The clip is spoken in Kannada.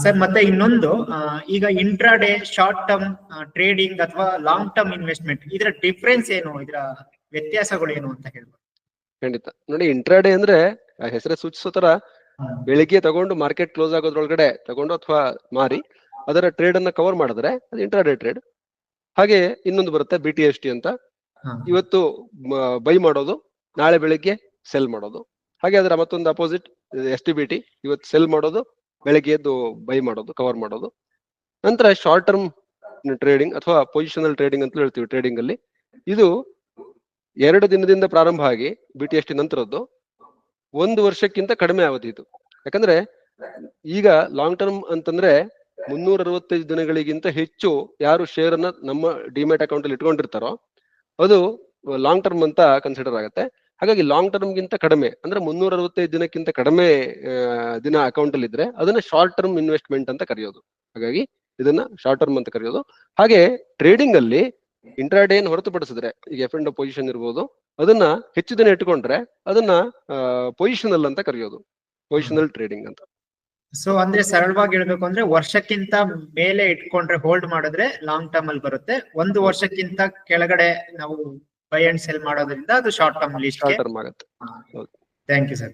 ಸರ್ ಮತ್ತೆ ಇನ್ನೊಂದು ಈಗ ಇಂಟ್ರಾಡೇ ಶಾರ್ಟ್ ಟರ್ಮ್ ಟ್ರೇಡಿಂಗ್ ಅಥವಾ ಲಾಂಗ್ ಟರ್ಮ್ ಇನ್ವೆಸ್ಟ್ಮೆಂಟ್ ಇದರ ಡಿಫ್ರೆನ್ಸ್ ಏನು, ಇದರ ವ್ಯತ್ಯಾಸಗಳು ಏನು ಅಂತ ಹೇಳ್ಬೋದು? ಖಂಡಿತ ನೋಡಿ, ಇಂಟ್ರಾಡೇ ಅಂದ್ರೆ ಹೆಸರೇ ಸೂಚಿಸೋ ತರ ಬೆಳಿಗ್ಗೆ ತಗೊಂಡು ಮಾರ್ಕೆಟ್ ಕ್ಲೋಸ್ ಆಗೋದ್ರೊಳಗಡೆ ತಗೊಂಡು ಅಥವಾ ಮಾರಿ ಅದರ ಟ್ರೇಡ್ ಅನ್ನ ಕವರ್ ಮಾಡಿದ್ರೆ ಅದು ಇಂಟ್ರಾಡೇ ಟ್ರೇಡ್. ಹಾಗೆ ಇನ್ನೊಂದು ಬರುತ್ತೆ BTST ಅಂತ, ಇವತ್ತು ಬೈ ಮಾಡೋದು, ನಾಳೆ ಬೆಳಿಗ್ಗೆ ಸೆಲ್ ಮಾಡೋದು. ಹಾಗೆ ಅದರ ಮತ್ತೊಂದು ಅಪೋಸಿಟ್ STBT, ಇವತ್ತು ಸೆಲ್ ಮಾಡೋದು, ಬೆಳಗ್ಗೆ ಎದ್ದು ಬೈ ಮಾಡೋದು, ಕವರ್ ಮಾಡೋದು. ನಂತರ ಶಾರ್ಟ್ ಟರ್ಮ್ ಟ್ರೇಡಿಂಗ್ ಅಥವಾ ಪೊಸಿಷನಲ್ ಟ್ರೇಡಿಂಗ್ ಅಂತ ಹೇಳ್ತೀವಿ ಟ್ರೇಡಿಂಗ್ ಅಲ್ಲಿ. ಇದು 2 ದಿನದಿಂದ ಪ್ರಾರಂಭ ಆಗಿ BTST ನಂತರದ್ದು 1 ವರ್ಷಕ್ಕಿಂತ ಕಡಿಮೆ ಅವಧಿ ಇದು. ಯಾಕಂದ್ರೆ ಈಗ ಲಾಂಗ್ ಟರ್ಮ್ ಅಂತಂದ್ರೆ 365 ದಿನಗಳಿಗಿಂತ ಹೆಚ್ಚು ಯಾರು ಶೇರ್ ಅನ್ನ ನಮ್ಮ ಡಿಮ್ಯಾಟ್ ಅಕೌಂಟ್ ಅಲ್ಲಿ ಇಟ್ಕೊಂಡಿರ್ತಾರೋ ಅದು ಲಾಂಗ್ ಟರ್ಮ್ ಅಂತ ಕನ್ಸಿಡರ್ ಆಗುತ್ತೆ. ಹಾಗಾಗಿ ಲಾಂಗ್ ಟರ್ಮ್ ಗಿಂತ ಕಡಿಮೆ ಅಂದ್ರೆ 365 ದಿನಕ್ಕಿಂತ ಕಡಿಮೆ ದಿನ ಅಕೌಂಟ್ ಅಲ್ಲಿ ಇದ್ರೆ ಅದನ್ನ ಶಾರ್ಟ್ ಟರ್ಮ್ ಇನ್ವೆಸ್ಟ್ಮೆಂಟ್ ಅಂತ ಕರೆಯೋದು. ಹಾಗಾಗಿ ಇದನ್ನ ಶಾರ್ಟ್ ಟರ್ಮ್ ಅಂತ ಕರೆಯೋದು. ಹಾಗೆ ಟ್ರೇಡಿಂಗ್ ಅಲ್ಲಿ ಇಂಟ್ರಾಡೇ ಹೊರತುಪಡಿಸಿದ್ರೆ ಈಗ F&O ಪೊಸಿಷನ್ ಇರ್ಬೋದು, ಅದನ್ನ ಹೆಚ್ಚು ದಿನ ಇಟ್ಕೊಂಡ್ರೆ ಅದನ್ನ ಪೊಸಿಷನಲ್ ಅಂತ ಕರೆಯೋದು, ಪೊಸಿಷನಲ್ ಟ್ರೇಡಿಂಗ್ ಅಂತ. ಸೊ ಅಂದ್ರೆ ಸರಳವಾಗಿ ಹೇಳ್ಬೇಕು ಅಂದ್ರೆ ವರ್ಷಕ್ಕಿಂತ ಮೇಲೆ ಇಟ್ಕೊಂಡ್ರೆ ಹೋಲ್ಡ್ ಮಾಡಿದ್ರೆ ಲಾಂಗ್ ಟರ್ಮ್ ಅಲ್ಲಿ ಬರುತ್ತೆ. 1 ವರ್ಷಕ್ಕಿಂತ ಕೆಳಗಡೆ ನಾವು ಬೈ ಅಂಡ್ ಸೆಲ್ ಮಾಡೋದ್ರಿಂದ ಅದು ಶಾರ್ಟ್ ಟರ್ಮ್ ಲಿಸ್ಟ್ ಆಗುತ್ತೆ. Thank you sir.